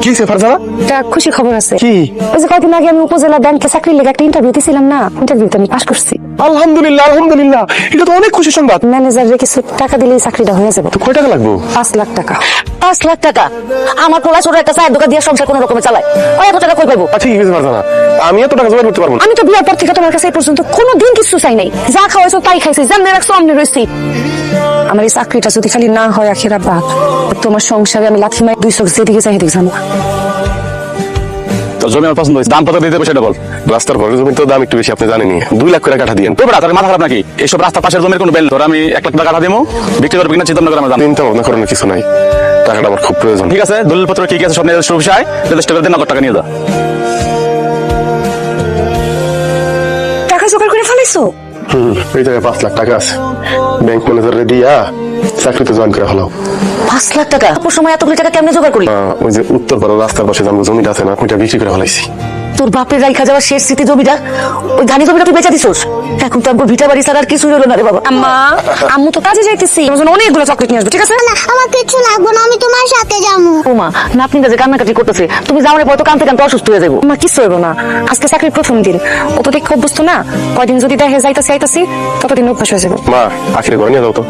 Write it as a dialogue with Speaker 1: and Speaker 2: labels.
Speaker 1: কি সে ফারজানা?
Speaker 2: একটা খুশির খবর আছে।
Speaker 1: কি?
Speaker 2: ওই যে কয়েকদিন আগে আমি উপজেলা ব্যাংকে চাকরির লেগে একটা ইন্টারভিউ দিয়েছিলাম না, ইন্টারভিউতে আমি পাস করছি।
Speaker 1: আলহামদুলিল্লাহ আলহামদুলিল্লাহ, এটা তো অনেক খুশি সংবাদ।
Speaker 2: ম্যানেজারে কিছু টাকা দিলেই চাকরিটা হয়ে যাবে।
Speaker 1: তো কয় টাকা লাগবে?
Speaker 2: 5 লাখ টাকা।
Speaker 3: 5 লাখ টাকা? আমার পোলা ছোট একটা চায়ের দোকান দিয়ে সংসার কোন রকমে চালায়, ওই এত টাকা কই পাইবো?
Speaker 1: ঠিক আছে ফারজানা, আমি এত টাকা জোগাড় করতে পারবো না।
Speaker 2: আমি তো বিয়ের পর থেকে তোমার কাছে এই পর্যন্ত কোনোদিন কিছু চাই নাই। যা খাওয়াইছো তাই খাইছি, জানলে রাখছো আমনে রইছি। আমার এই চাকরিটা যদি খালি না হয় আখিরা বাদ, তোমার সংসারে আমি লাথি মাই 2 চোখ যেদিকে চাই দিকে জানো।
Speaker 1: তোর জমি আমার পছন্দ হয়েছে, দাম কত দিতে হবে সেটা বল। রাস্তার ঘরের জমি তো দাম একটু বেশি, আপনি জানেনই। 2 লাখ করে কাঠা দিয়েন।
Speaker 4: তো বেটা তোর মাথা খারাপ নাকি? এইসব রাস্তার পাশের জমির কোনো বেল তোর আমি 1 লাখ টাকা কাঠা দেবো, বিক্রি করবি কিনা চিন্তা করে আমার জানি।
Speaker 1: চিন্তা ভাবনা করানোর কিছু নাই, টাকাটা আমার খুব প্রয়োজন।
Speaker 4: ঠিক আছে, দলিল পত্র কি কি আছে সব নিয়ে সুবিশায় রেজিস্টার করে 9 টাকা নিয়ে যা।
Speaker 2: টাকা জোগাড় করে ফেলাইছো?
Speaker 1: এই জায়গায় 5 লাখ টাকা আছে, ব্যাংক ম্যানেজারে দিয়া চাকরিতে জয়েন করে হলো।
Speaker 3: 5 লাখ টাকা? অল্প সময় এতগুলো টাকা কেমনে জোগাড় করলি?
Speaker 1: ওই যে উত্তর পাড়া রাস্তার পাশে যে জমিটা আছে না, ওইটা বিক্রি করে ফেলাইছি।
Speaker 3: তোর বাপের রাইখা যাওয়া শেষ স্মৃতি জমিটা, ওই ধানি জমিটা তুই বেচা দিছস? এখন তো আমার ভিটা বাড়ি ছাড়া আর কিছুই হলো না রে বাবা।
Speaker 2: আম্মা, আম্মু তো কাজে যাইতেছি, আমার জন্য অনেকগুলো চকলেট নিয়ে আসবে, ঠিক আছে?
Speaker 5: আমার কিছু লাগবে না, আমি তোমার সাথে যাবো।
Speaker 3: ওমা, নাতনিটা যে কান্নাকাটি করতেছে, তুমি যাওয়ার পর তো কানতে কানতে অসুস্থ হয়ে যাবো।
Speaker 2: আমার কিছু হইব না, আজকে চাকরির প্রথম দিন, ও তো দেখে অভ্যস্ত না। কয়দিন যদি দেখে যাইতাছি ততদিন অভ্যাস হয়ে যাবে।
Speaker 1: মা, আখিরে ঘরে নিয়ে যাও তো।